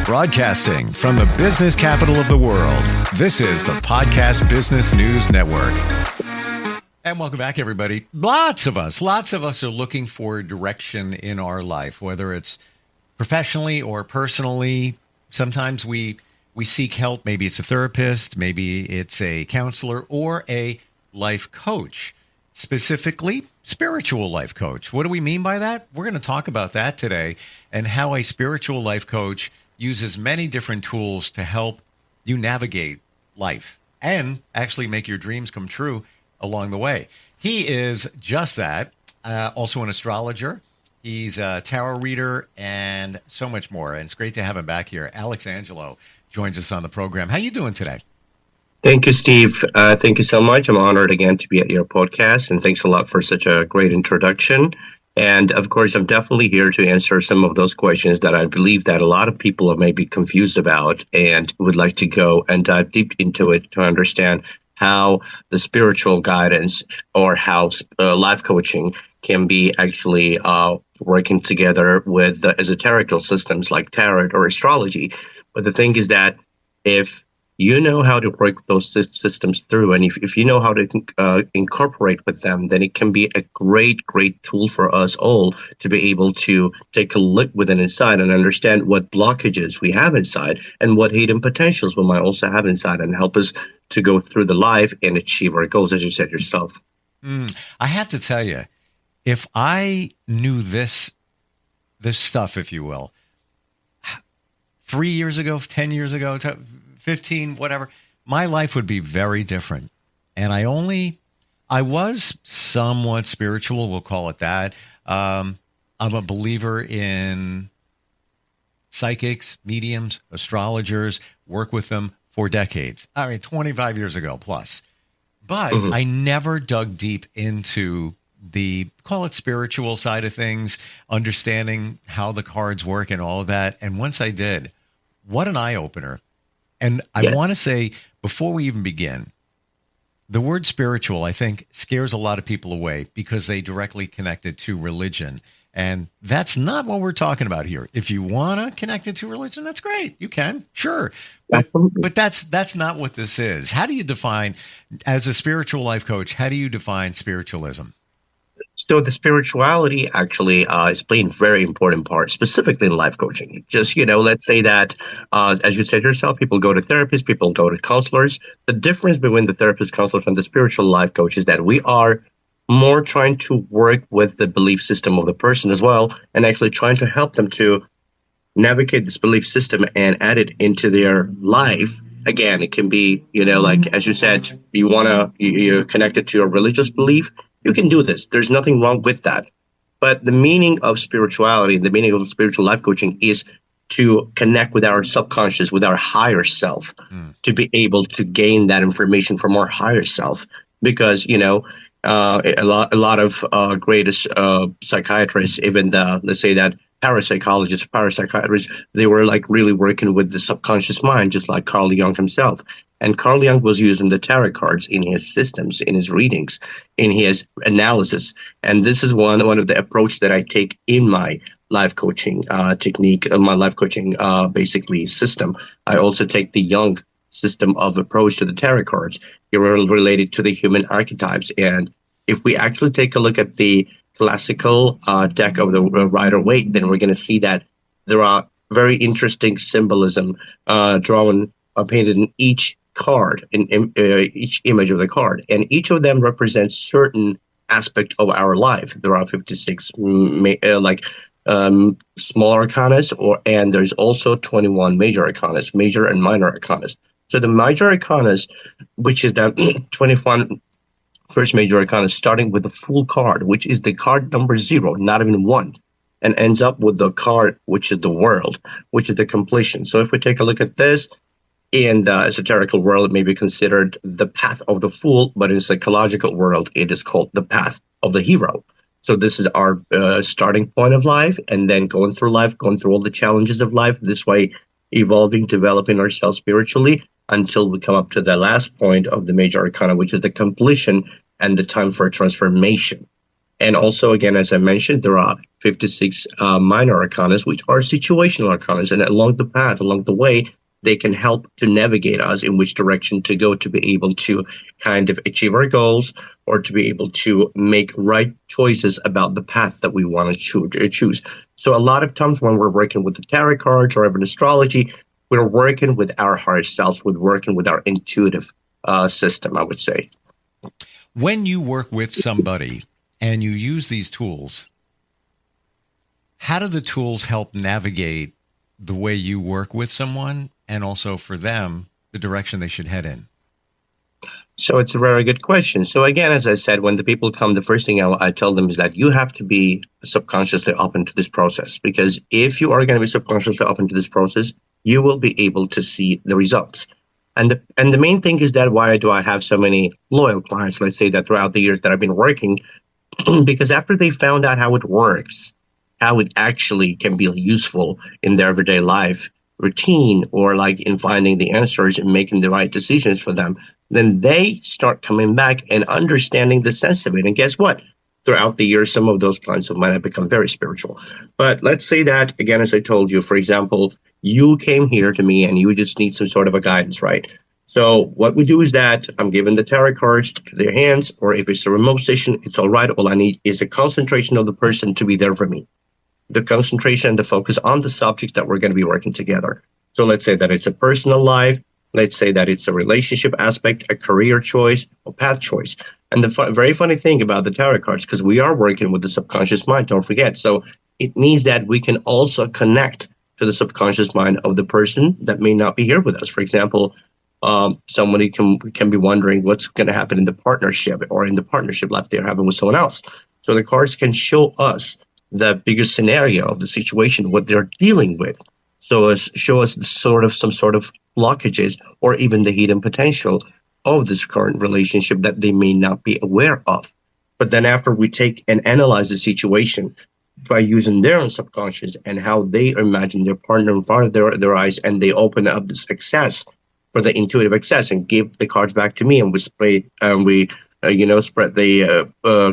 Broadcasting from the business capital of the world, this is the Podcast Business News Network. And welcome back, everybody. Lots of us are looking for direction in our life, whether it's professionally or personally. Sometimes we seek help. Maybe it's a therapist, maybe it's a counselor or a life coach, specifically spiritual life coach. What do we mean by that? We're going to talk about that today and how a spiritual life coach uses many different tools to help you navigate life and actually make your dreams come true along the way. He is just that, also an astrologer. He's a tarot reader and so much more. And it's great to have him back here. Alexangelo joins us on the program. How you doing today? Thank you, Steve. Thank you so much. I'm honored again to be at your podcast, and thanks a lot for such a great introduction. And of course, I'm definitely here to answer some of those questions that I believe that a lot of people may be confused about and would like to go and dive deep into it to understand how the spiritual guidance or how life coaching can be actually working together with the esoterical systems like tarot or astrology. But the thing is that if you know how to work those systems through, and if you know how to incorporate with them, then it can be a great tool for us all to be able to take a look within inside and understand what blockages we have inside and what hidden potentials we might also have inside, and help us to go through the life and achieve our goals, as you said yourself. I have to tell you, if I knew this stuff, if you will, 3 years ago, 10 years ago, 15, whatever, my life would be very different. And I was somewhat spiritual, we'll call it that. I'm a believer in psychics, mediums, astrologers, work with them for decades. 25 years ago plus. But I never dug deep into the, call it spiritual side of things, understanding how the cards work and all of that. And once I did, what an eye-opener. And I want to say, before we even begin, the word spiritual, I think, scares a lot of people away because they directly connect it to religion. And that's not what we're talking about here. If you want to connect it to religion, that's great. You can, sure. But that's not what this is. How do you define, as a spiritual life coach, how do you define spiritualism? So the spirituality actually is playing a very important part, specifically in life coaching. Just, let's say that, as you said yourself, people go to therapists, people go to counselors. The difference between the therapist, counselors, and the spiritual life coach is that we are more trying to work with the belief system of the person as well, and actually trying to help them to navigate this belief system and add it into their life. Again, it can be, like, as you said, you're connected to your religious belief. You can do this. There's nothing wrong with that. But the meaning of spirituality, the meaning of spiritual life coaching is to connect with our subconscious, with our higher self, to be able to gain that information from our higher self. Because, a lot of greatest psychiatrists, even let's say that parapsychiatrists, they were like really working with the subconscious mind, just like Carl Jung himself. And Carl Jung was using the tarot cards in his systems, in his readings, in his analysis. And this is one of the approach that I take in my life coaching technique, my life coaching basically system. I also take the Jung system of approach to the tarot cards. They're related to the human archetypes. And if we actually take a look at the classical deck of the Rider-Waite, then we're going to see that there are very interesting symbolism painted in each card, in each image of the card, and each of them represents certain aspect of our life. There are 56 small arcanas, and there's also 21 major arcanas, major and minor arcanas. So the major arcanas, which is the 21 first major arcana, starting with the full card, which is the card number 0, not even 1, and ends up with the card, which is the world, which is the completion. So if we take a look at this, in the esoterical world, it may be considered the path of the fool, but in the psychological world, it is called the path of the hero. So this is our starting point of life, and then going through life, going through all the challenges of life, this way evolving, developing ourselves spiritually until we come up to the last point of the major arcana, which is the completion and the time for transformation. And also, again, as I mentioned, there are 56 minor arcanas, which are situational arcanas. And along the path, along the way, they can help to navigate us in which direction to go to be able to kind of achieve our goals or to be able to make right choices about the path that we want to choose. So a lot of times when we're working with the tarot cards or even astrology, we're working with our higher selves, we're working with our intuitive system, I would say. When you work with somebody and you use these tools, how do the tools help navigate the way you work with someone and also for them, the direction they should head in? So it's a very good question. So again, as I said, when the people come, the first thing I tell them is that you have to be subconsciously open to this process, because if you are going to be subconsciously open to this process, you will be able to see the results. And the main thing is that why do I have so many loyal clients, let's say that throughout the years that I've been working, because after they found out how it works, how it actually can be useful in their everyday life routine or like in finding the answers and making the right decisions for them, then they start coming back and understanding the sense of it. And guess what? Throughout the years, some of those clients of mine have become very spiritual. But let's say that, again, as I told you, for example, you came here to me and you just need some sort of a guidance, right? So what we do is that I'm giving the tarot cards to their hands, or if it's a remote session, it's all right. All I need is a concentration of the person to be there for me. The concentration and the focus on the subject that we're going to be working together. So let's say that it's a personal life. Let's say that it's a relationship aspect, a career choice, or path choice. And the very funny thing about the tarot cards, because we are working with the subconscious mind, don't forget. So it means that we can also connect to the subconscious mind of the person that may not be here with us. For example, somebody can be wondering what's going to happen in the partnership or in the partnership life they're having with someone else. So the cards can show us the bigger scenario of the situation, what they're dealing with. So show us some sort of blockages or even the hidden potential of this current relationship that they may not be aware of. But then after we take and analyze the situation by using their own subconscious and how they imagine their partner in front of their eyes, and they open up this access for the intuitive access and give the cards back to me, and we spread the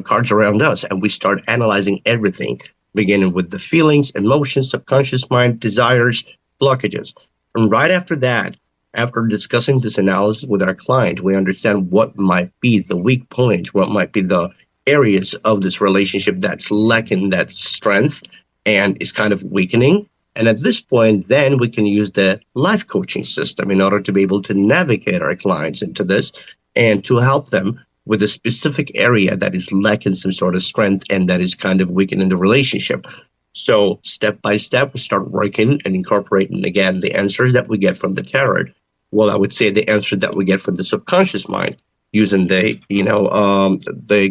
cards around us, and we start analyzing everything, beginning with the feelings, emotions, subconscious mind, desires, blockages. And right after that, after discussing this analysis with our client, we understand what might be the weak points, what might be the areas of this relationship that's lacking that strength and is kind of weakening. And at this point, then we can use the life coaching system in order to be able to navigate our clients into this and to help them with a specific area that is lacking some sort of strength and that is kind of weakening the relationship. So step by step, we start working and incorporating, again, the answers that we get from the tarot. Well, I would say the answer that we get from the subconscious mind using the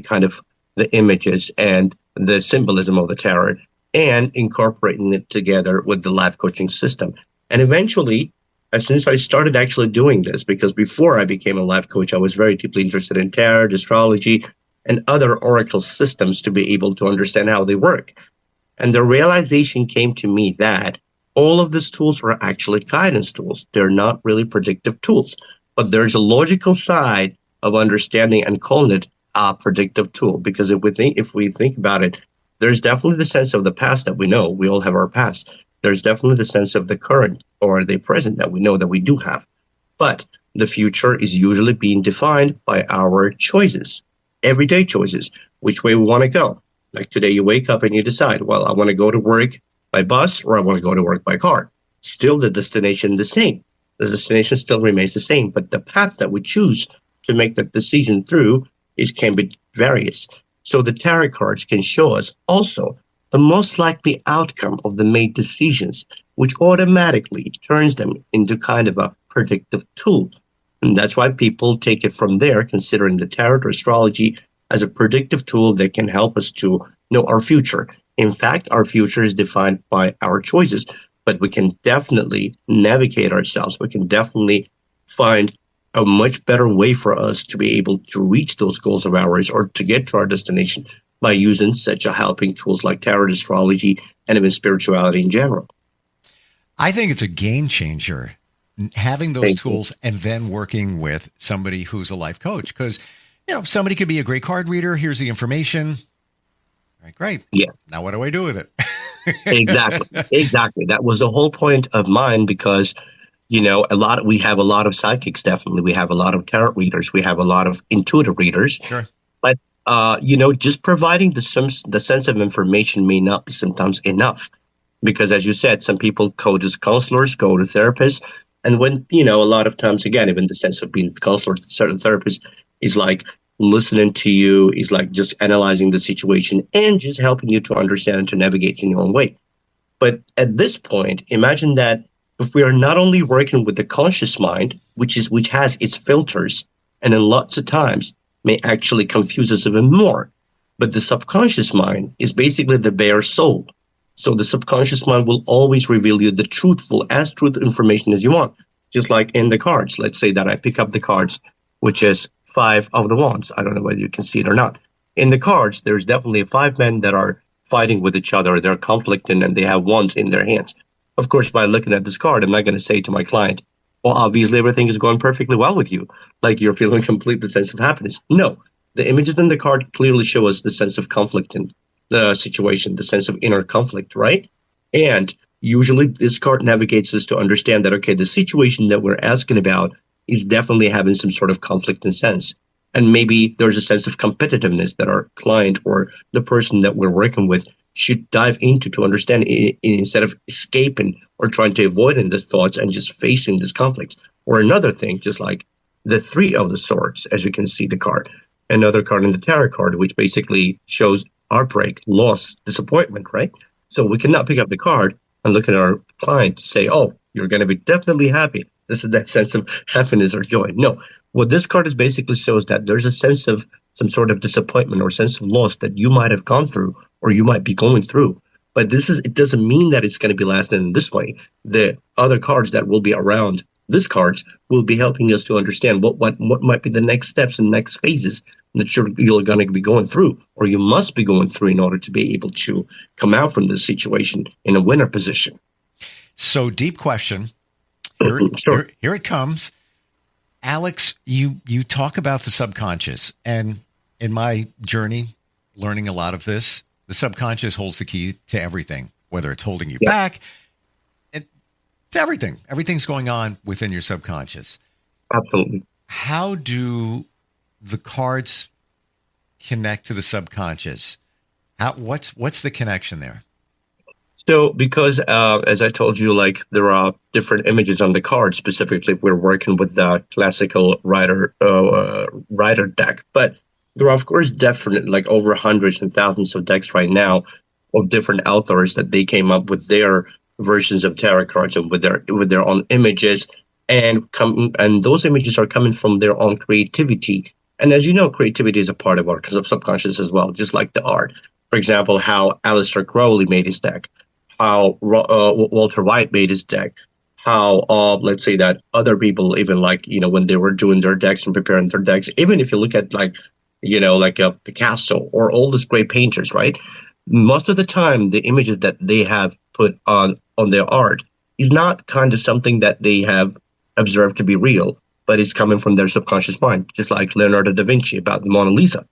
kind of the images and the symbolism of the tarot and incorporating it together with the life coaching system. And eventually, since I started actually doing this, because before I became a life coach, I was very deeply interested in tarot, astrology, and other oracle systems to be able to understand how they work. And the realization came to me that all of these tools are actually guidance tools. They're not really predictive tools, but there's a logical side of understanding and calling it a predictive tool. Because if we think about it, there's definitely the sense of the past that we know. We all have our past. There's definitely the sense of the current or the present that we know that we do have. But the future is usually being defined by our choices, everyday choices, which way we want to go. Like today, you wake up and you decide, well, I want to go to work by bus or I want to go to work by car. Still the destination the same. The destination still remains the same, but the path that we choose to make that decision through can be various. So the tarot cards can show us also the most likely outcome of the made decisions, which automatically turns them into kind of a predictive tool. And that's why people take it from there, considering the tarot or astrology as a predictive tool that can help us to know our future. In fact, our future is defined by our choices, but we can definitely navigate ourselves. We can definitely find a much better way for us to be able to reach those goals of ours or to get to our destination by using such a helping tools like tarot, astrology, and even spirituality in general. I think it's a game changer, having those tools and then working with somebody who's a life coach, because somebody could be a great card reader. Here's the information. All right, great. Yeah. Now what do I do with Exactly. it? Exactly. That was the whole point of mine because, we have a lot of psychics, definitely. We have a lot of tarot readers. We have a lot of intuitive readers. Sure. But, just providing the sense of information may not be sometimes enough. Because as you said, some people go to counselors, go to therapists. And when, a lot of times, again, even the sense of being a counselor, certain therapist is like listening to you, is like just analyzing the situation and just helping you to understand and to navigate in your own way. But at this point, imagine that if we are not only working with the conscious mind, which has its filters, and in lots of times may actually confuse us even more, but the subconscious mind is basically the bare soul. So the subconscious mind will always reveal you the truthful information as you want. Just like in the cards. Let's say that I pick up the cards, which is 5 of the wands. I don't know whether you can see it or not. In the cards, there's definitely 5 men that are fighting with each other. They're conflicting and they have wands in their hands. Of course, by looking at this card, I'm not going to say to my client, well, obviously everything is going perfectly well with you. Like you're feeling complete sense of happiness. No, the images in the card clearly show us the sense of conflict in the situation, the sense of inner conflict, right? And usually this card navigates us to understand that, okay, the situation that we're asking about is definitely having some sort of conflict in sense. And maybe there's a sense of competitiveness that our client or the person that we're working with should dive into to understand instead of escaping or trying to avoid in the thoughts and just facing this conflict. Or another thing, just like the 3 of the swords, as you can see the card, another card in the tarot card, which basically shows heartbreak, loss, disappointment, right? So we cannot pick up the card and look at our client to say, oh, you're going to be definitely happy. This is that sense of happiness or joy. No, what this card is basically shows that there's a sense of some sort of disappointment or sense of loss that you might have gone through or you might be going through. But it doesn't mean that it's going to be lasting in this way. The other cards that will be around this cards will be helping us to understand what might be the next steps and next phases that you're going to be going through, or you must be going through in order to be able to come out from this situation in a winner position. So, deep question. Sure. Here it comes. Alex, you talk about the subconscious, and in my journey, learning a lot of this, the subconscious holds the key to everything, whether it's holding you back. It's everything. Everything's going on within your subconscious. Absolutely. How do the cards connect to the subconscious? What's the connection there? So because, as I told you, like there are different images on the card, specifically if we're working with the classical rider deck. But there are, of course, definitely like over hundreds and thousands of decks right now of different authors that they came up with their versions of tarot cards and with their own images, and those images are coming from their own creativity. And as you know, creativity is a part of our subconscious as well, just like the art. For example, how Aleister Crowley made his deck, how Walter White made his deck, how let's say that other people, even like when they were doing their decks and preparing their decks, even if you look at like Picasso or all these great painters, right? Most of the time, the images that they have put on their art is not kind of something that they have observed to be real, but it's coming from their subconscious mind, just like Leonardo da Vinci about the Mona Lisa.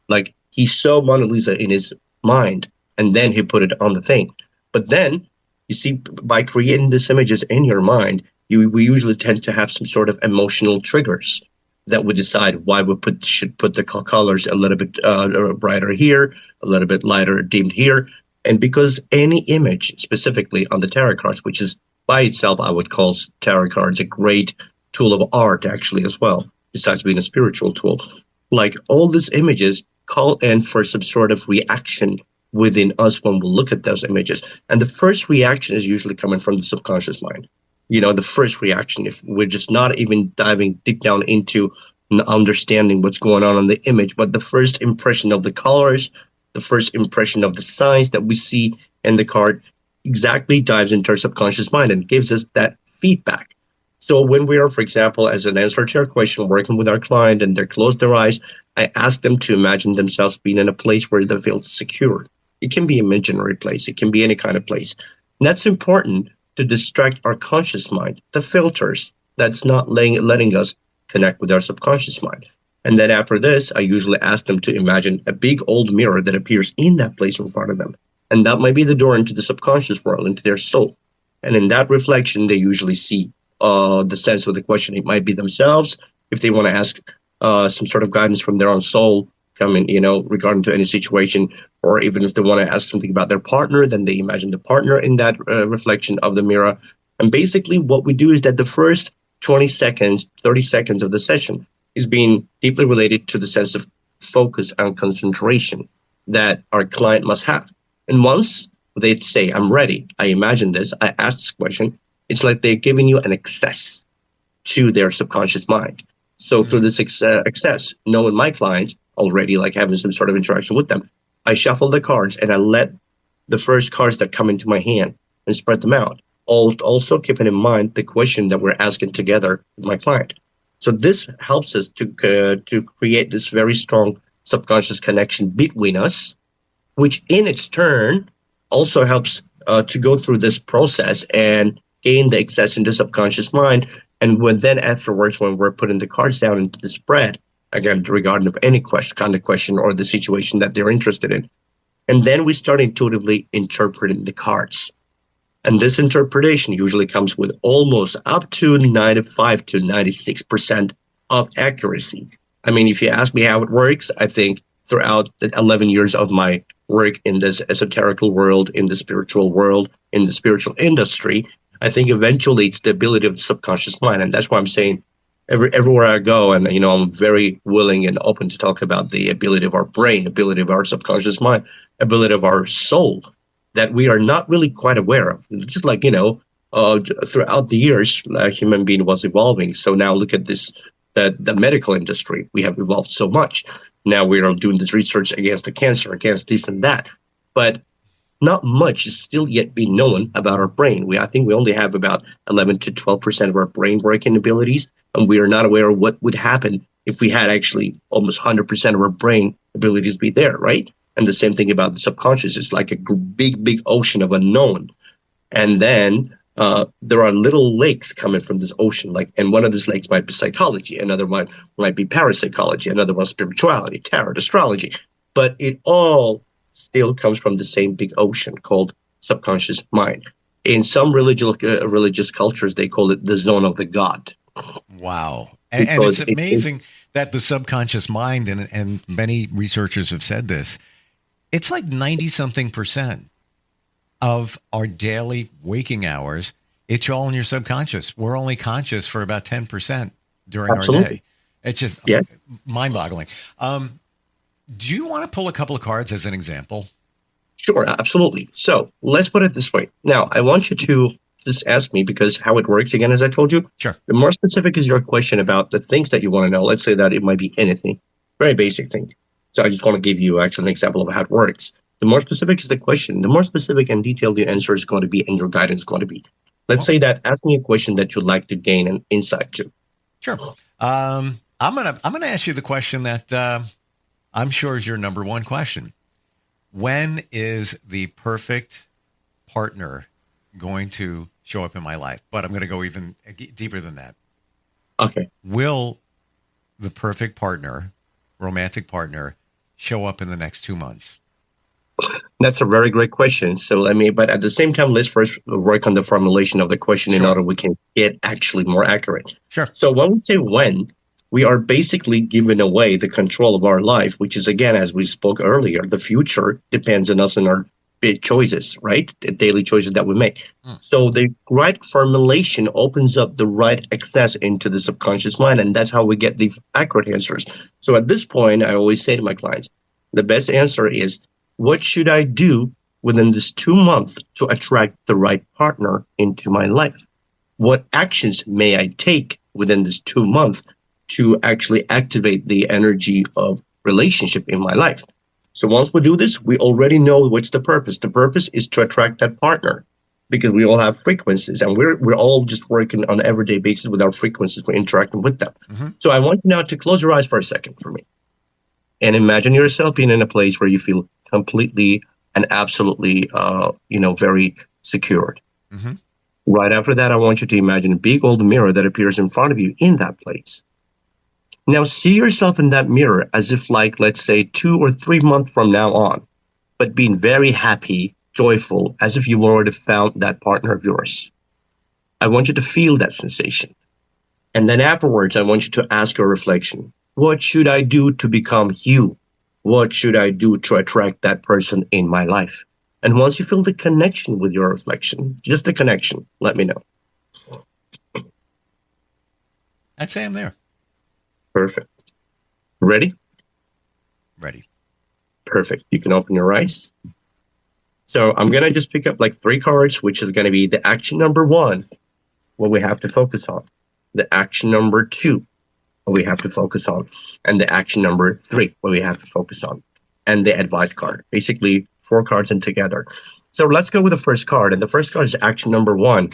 Like he saw Mona Lisa in his mind, and then he put it on the thing. But then, you see, by creating these images in your mind, we usually tend to have some sort of emotional triggers that would decide why we should put the colors a little bit brighter here, a little bit lighter dimmed here. And because any image, specifically on the tarot cards, which is by itself, I would call tarot cards a great tool of art, actually, as well, besides being a spiritual tool. Like all these images call in for some sort of reaction within us when we look at those images. And the first reaction is usually coming from the subconscious mind. The first reaction, if we're just not even diving deep down into understanding what's going on in the image, but the first impression of the colors, the first impression of the signs that we see in the card exactly dives into our subconscious mind and gives us that feedback. So when we are, for example, as an answer to your question, working with our client and they close their eyes, I ask them to imagine themselves being in a place where they feel secure. It can be an imaginary place. It can be any kind of place. And that's important to distract our conscious mind, the filters that's not letting us connect with our subconscious mind. And then after this, I usually ask them to imagine a big old mirror that appears in that place in front of them. And that might be the door into the subconscious world, into their soul. And in that reflection, they usually see the sense of the question. It might be themselves, if they want to ask some sort of guidance from their own soul, coming, regarding to any situation, or even if they want to ask something about their partner, then they imagine the partner in that reflection of the mirror. And basically what we do is that the first 20 seconds, 30 seconds of the session is being deeply related to the sense of focus and concentration that our client must have. And once they say, I'm ready, I imagine this, I ask this question, it's like they're giving you an access to their subconscious mind. So through this access, knowing my clients already, like having some sort of interaction with them, I shuffle the cards and I let the first cards that come into my hand and spread them out. Also keeping in mind the question that we're asking together with my client. So this helps us to create this very strong subconscious connection between us, which in its turn also helps to go through this process and gain the access into subconscious mind. And then afterwards, when we're putting the cards down into the spread, again, regarding of any kind of question or the situation that they're interested in, and then we start intuitively interpreting the cards. And this interpretation usually comes with almost up to 95 to 96% of accuracy. I mean, if you ask me how it works, I think throughout the 11 years of my work in this esoterical world, in the spiritual world, in the spiritual industry, I think eventually it's the ability of the subconscious mind. And that's why I'm saying everywhere I go, and I'm very willing and open to talk about the ability of our brain, ability of our subconscious mind, ability of our soul, that we are not really quite aware of. Just like, throughout the years, human being was evolving. So now look at this, the medical industry. We have evolved so much. Now we are doing this research against the cancer, against this and that. But not much is still yet being known about our brain. I think we only have about 11 to 12% of our brain working abilities, and we are not aware of what would happen if we had actually almost 100% of our brain abilities be there, right? And the same thing about the subconscious. It's like a big, big ocean of unknown. And then there are little lakes coming from this ocean. And one of these lakes might be psychology. Another one might be parapsychology. Another one spirituality, tarot, astrology. But it all still comes from the same big ocean called subconscious mind. In some religious cultures, they call it the zone of the God. Wow. And it's amazing that the subconscious mind, and many researchers have said this, it's like 90-something% of our daily waking hours. It's all in your subconscious. We're only conscious for about 10% during Absolutely. our day. It's just Yes. mind-boggling. Do you want to pull a couple of cards as an example? Sure, absolutely. So let's put it this way. Now, I want you to just ask me, because how it works, again, as I told you, Sure. the more specific is your question about the things that you want to know. Let's say that it might be anything, very basic thing. So I just want to give you actually an example of how it works. The more specific is the question, the more specific and detailed your answer is going to be and your guidance is going to be. Let's say that ask me a question that you'd like to gain an insight to. Sure. I'm gonna ask you the question that I'm sure is your number one question. When is the perfect partner going to show up in my life? But I'm going to go even deeper than that. Okay. Will the perfect partner, romantic partner, show up in the next 2 months? That's a very great question. So but at the same time, let's first work on the formulation of the question in order we can get actually more accurate. Sure. So when we say when, we are basically giving away the control of our life, which is, again, as we spoke earlier, the future depends on us and our big choices, right? The daily choices that we make. So the right formulation opens up the right access into the subconscious mind, and that's how we get the accurate answers. So at this point, I always say to my clients, the best answer is, what should I do within this 2 months to attract the right partner into my life? What actions may I take within this 2 months to actually activate the energy of relationship in my life? So once we do this, we already know what's the purpose. The purpose is to attract that partner, because we all have frequencies, and we're all just working on an everyday basis with our frequencies. We're interacting with them. Mm-hmm. So I want you now to close your eyes for a second for me, and imagine yourself being in a place where you feel completely and absolutely, very secured. Mm-hmm. Right after that, I want you to imagine a big old mirror that appears in front of you in that place. Now see yourself in that mirror as if like, let's say 2 or 3 months from now on, but being very happy, joyful, as if you already found that partner of yours. I want you to feel that sensation. And then afterwards, I want you to ask your reflection. What should I do to become you? What should I do to attract that person in my life? And once you feel the connection with your reflection, just the connection, let me know. I'd say I'm there. Perfect. Ready? Ready. Perfect. You can open your eyes. So I'm going to just pick up like 3 cards, which is going to be the action number 1, what we have to focus on. The action number 2, what we have to focus on. And the action number 3, what we have to focus on. And the advice card. Basically, 4 cards in together. So let's go with the first card. And the first card is action number 1.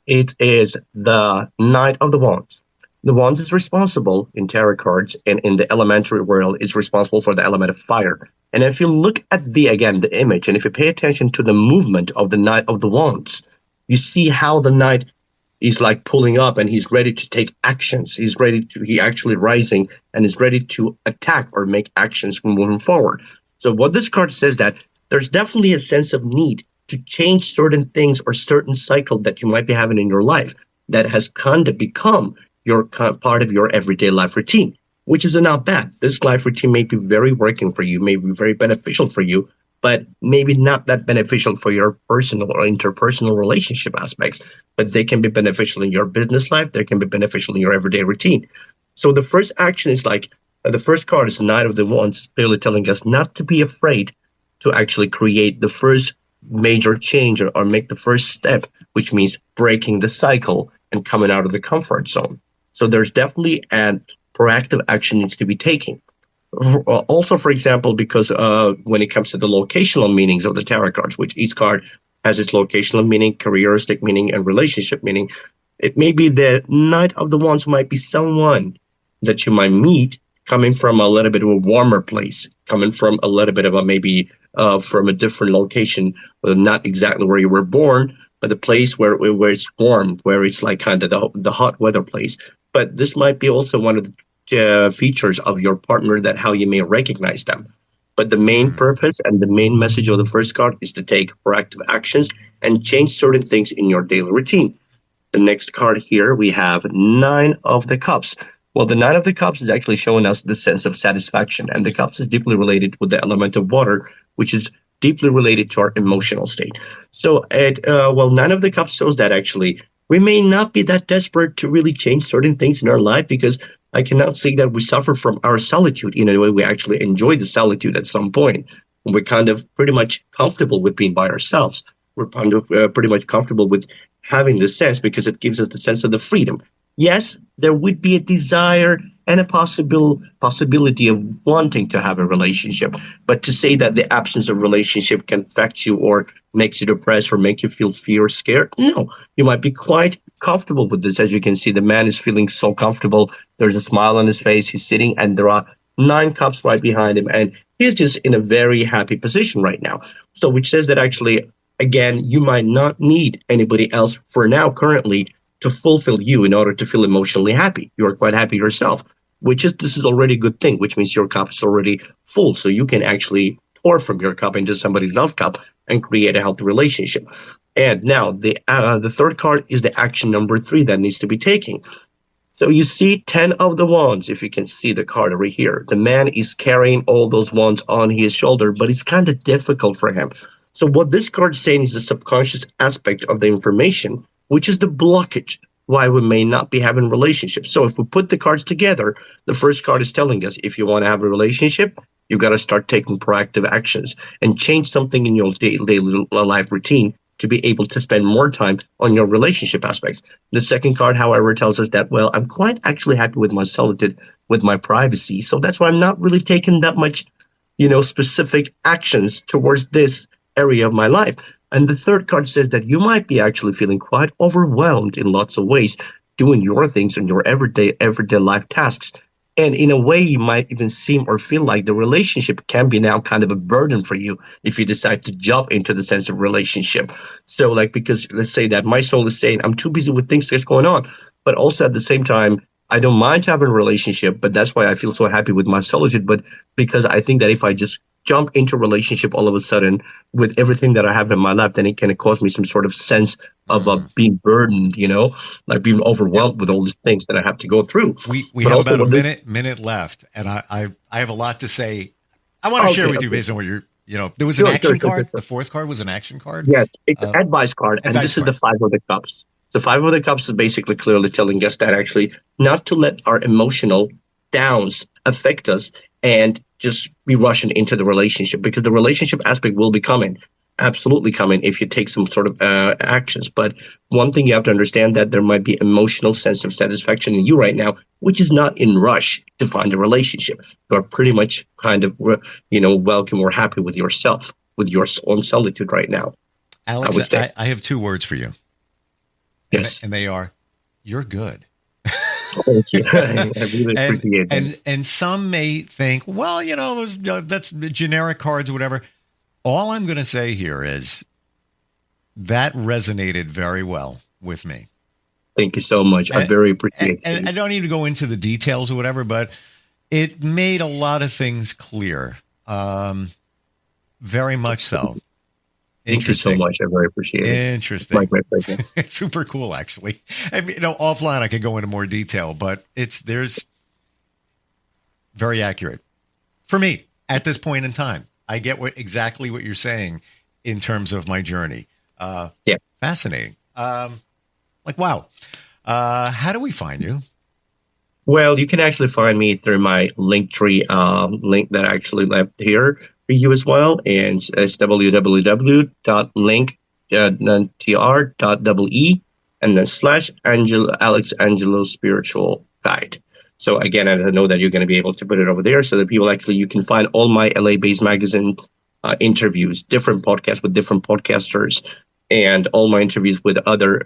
It is the Knight of the Wands. The Wands is responsible in tarot cards and in the elementary world is responsible for the element of fire. And if you look at the image, and if you pay attention to the movement of the Knight of the Wands, you see how the Knight is like pulling up and he's ready to take actions. He actually rising and is ready to attack or make actions moving forward. So what this card says that there's definitely a sense of need to change certain things or certain cycle that you might be having in your life that has kind of become your part of your everyday life routine, which is not bad. This life routine may be very working for you, may be very beneficial for you, but maybe not that beneficial for your personal or interpersonal relationship aspects. But they can be beneficial in your business life. They can be beneficial in your everyday routine. So the first action is like, the first card is the Knight of the Wands, clearly telling us not to be afraid to actually create the first major change or make the first step, which means breaking the cycle and coming out of the comfort zone. So there's definitely a proactive action needs to be taken. Also, for example, because when it comes to the locational meanings of the tarot cards, which each card has its locational meaning, careeristic meaning, and relationship meaning, it may be the Knight of the Wands might be someone that you might meet coming from a little bit of a warmer place, coming from a little bit of a maybe from a different location, not exactly where you were born, but the place where it's warm, where it's like kind of the hot weather place. But this might be also one of the features of your partner that how you may recognize them. But the main purpose and the main message of the first card is to take proactive actions and change certain things in your daily routine. The next card here, we have 9 of the Cups. Well, the 9 of the Cups is actually showing us the sense of satisfaction, and the Cups is deeply related with the element of water, which is deeply related to our emotional state. So, 9 of the Cups shows that actually we may not be that desperate to really change certain things in our life, because I cannot say that we suffer from our solitude. In a way, we actually enjoy the solitude at some point. We're kind of pretty much comfortable with being by ourselves. We're kind of pretty much comfortable with having this sense because it gives us the sense of the freedom. Yes, there would be a desire and a possibility of wanting to have a relationship. But to say that the absence of relationship can affect you or makes you depressed or make you feel fear or scared, no. You might be quite comfortable with this. As you can see, the man is feeling so comfortable. There's a smile on his face. He's sitting and there are 9 cups right behind him. And he's just in a very happy position right now. So which says that actually, again, you might not need anybody else for now currently to fulfill you in order to feel emotionally happy. You're quite happy yourself, this is already a good thing, which means your cup is already full. So you can actually pour from your cup into somebody else's cup and create a healthy relationship. And now the third card is the action number 3 that needs to be taken. So you see 10 of the wands, if you can see the card over here. The man is carrying all those wands on his shoulder, but it's kind of difficult for him. So what this card is saying is the subconscious aspect of the information, which is the blockage why we may not be having relationships. So if we put the cards together, the first card is telling us if you want to have a relationship, you've got to start taking proactive actions and change something in your daily life routine to be able to spend more time on your relationship aspects. The second card, however, tells us that, well, I'm quite actually happy with my solitude, with my privacy. So that's why I'm not really taking that much, specific actions towards this area of my life. And the third card says that you might be actually feeling quite overwhelmed in lots of ways, doing your things and your everyday life tasks. And in a way, you might even seem or feel like the relationship can be now kind of a burden for you if you decide to jump into the sense of relationship. So because let's say that my soul is saying, I'm too busy with things that's going on. But also at the same time, I don't mind having a relationship, but that's why I feel so happy with my solitude. But because I think that if I just jump into a relationship all of a sudden with everything that I have in my life, then it can cause me some sort of sense of being burdened, like being overwhelmed with all these things that I have to go through. We have about a minute left, and I have a lot to say. I want to share with you based on what you're, there was an action card. The fourth card was an action card. Yes, it's an advice card, and this is the Five of the Cups. The Five of the Cups is basically clearly telling us that actually not to let our emotional downs affect us and just be rushing into the relationship, because the relationship aspect will be absolutely coming if you take some sort of actions. But one thing you have to understand, that there might be emotional sense of satisfaction in you right now, which is not in rush to find a relationship. You are pretty much kind of, welcome or happy with yourself, with your own solitude right now. Alex, I would say. I have two words for you. Yes. And they are, you're good. Thank you. I really appreciate that. And some may think, well, that's generic cards or whatever. All I'm going to say here is that resonated very well with me. Thank you so much. I very appreciate it. And I don't need to go into the details or whatever, but it made a lot of things clear. Very much so. Thank you so much. I very appreciate it. Interesting. My pleasure. It's super cool, actually. I mean, offline I could go into more detail, but there's very accurate for me at this point in time. I get exactly what you're saying in terms of my journey. Yeah. Fascinating. Wow. How do we find you? Well, you can actually find me through my Linktree link that I actually left here for you as well. And it's www.linktr.ee and then / Alexangelo Spiritual Guide. So again, I know that you're going to be able to put it over there so that you can find all my LA-based magazine interviews, different podcasts with different podcasters, and all my interviews with other,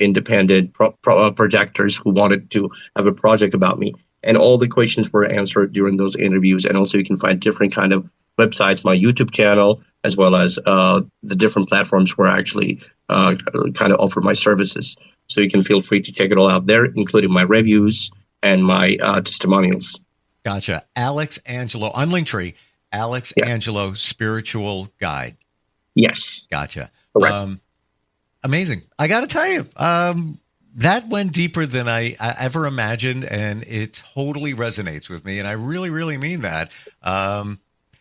independent projectors who wanted to have a project about me. And all the questions were answered during those interviews. And also you can find different kind of websites, my YouTube channel, as well as the different platforms where I actually kind of offer my services. So you can feel free to check it all out there, including my reviews and my testimonials. Gotcha. Alexangelo on Linktree, Alexangelo Spiritual Guide. Yes. Gotcha. Correct. Amazing. I got to tell you, that went deeper than I ever imagined, and it totally resonates with me. And I really, really mean that.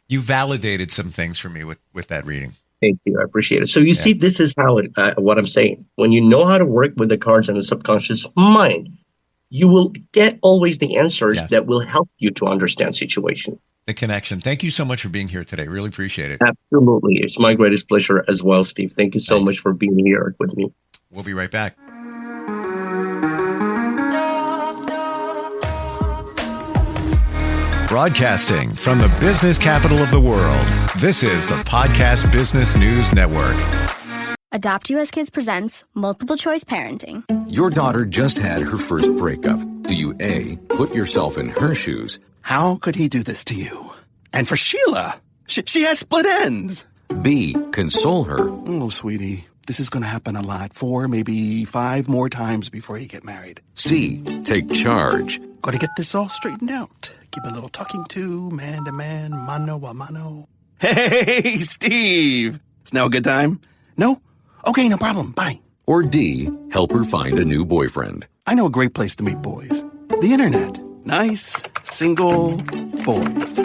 You validated some things for me with that reading. Thank you. I appreciate it. So you see, this is how what I'm saying. When you know how to work with the cards in the subconscious mind, you will get always the answers that will help you to understand situation. The connection. Thank you so much for being here today. Really appreciate it. Absolutely. It's my greatest pleasure as well, Steve. Thank you so much for being here with me. We'll be right back. Broadcasting from the business capital of the world, this is the Podcast Business News Network. Adopt US Kids presents Multiple Choice Parenting. Your daughter just had her first breakup. Do you A, put yourself in her shoes? How could he do this to you? And for Sheila, she has split ends. B, console her. Oh, sweetie, this is going to happen a lot. 4, maybe 5 more times before you get married. C, take charge. Got to get this all straightened out. Give a little talking to, man to man, mano a mano. Hey, Steve! It's now a good time? No? Okay, no problem. Bye. Or D, help her find a new boyfriend. I know a great place to meet boys. The internet. Nice, single boys.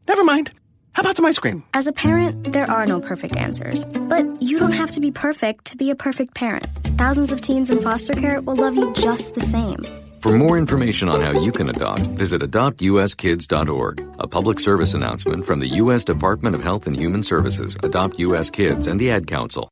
Never mind. How about some ice cream? As a parent, there are no perfect answers. But you don't have to be perfect to be a perfect parent. Thousands of teens in foster care will love you just the same. For more information on how you can adopt, visit adoptuskids.org. A public service announcement from the U.S. Department of Health and Human Services, Adopt U.S. Kids, and the Ad Council.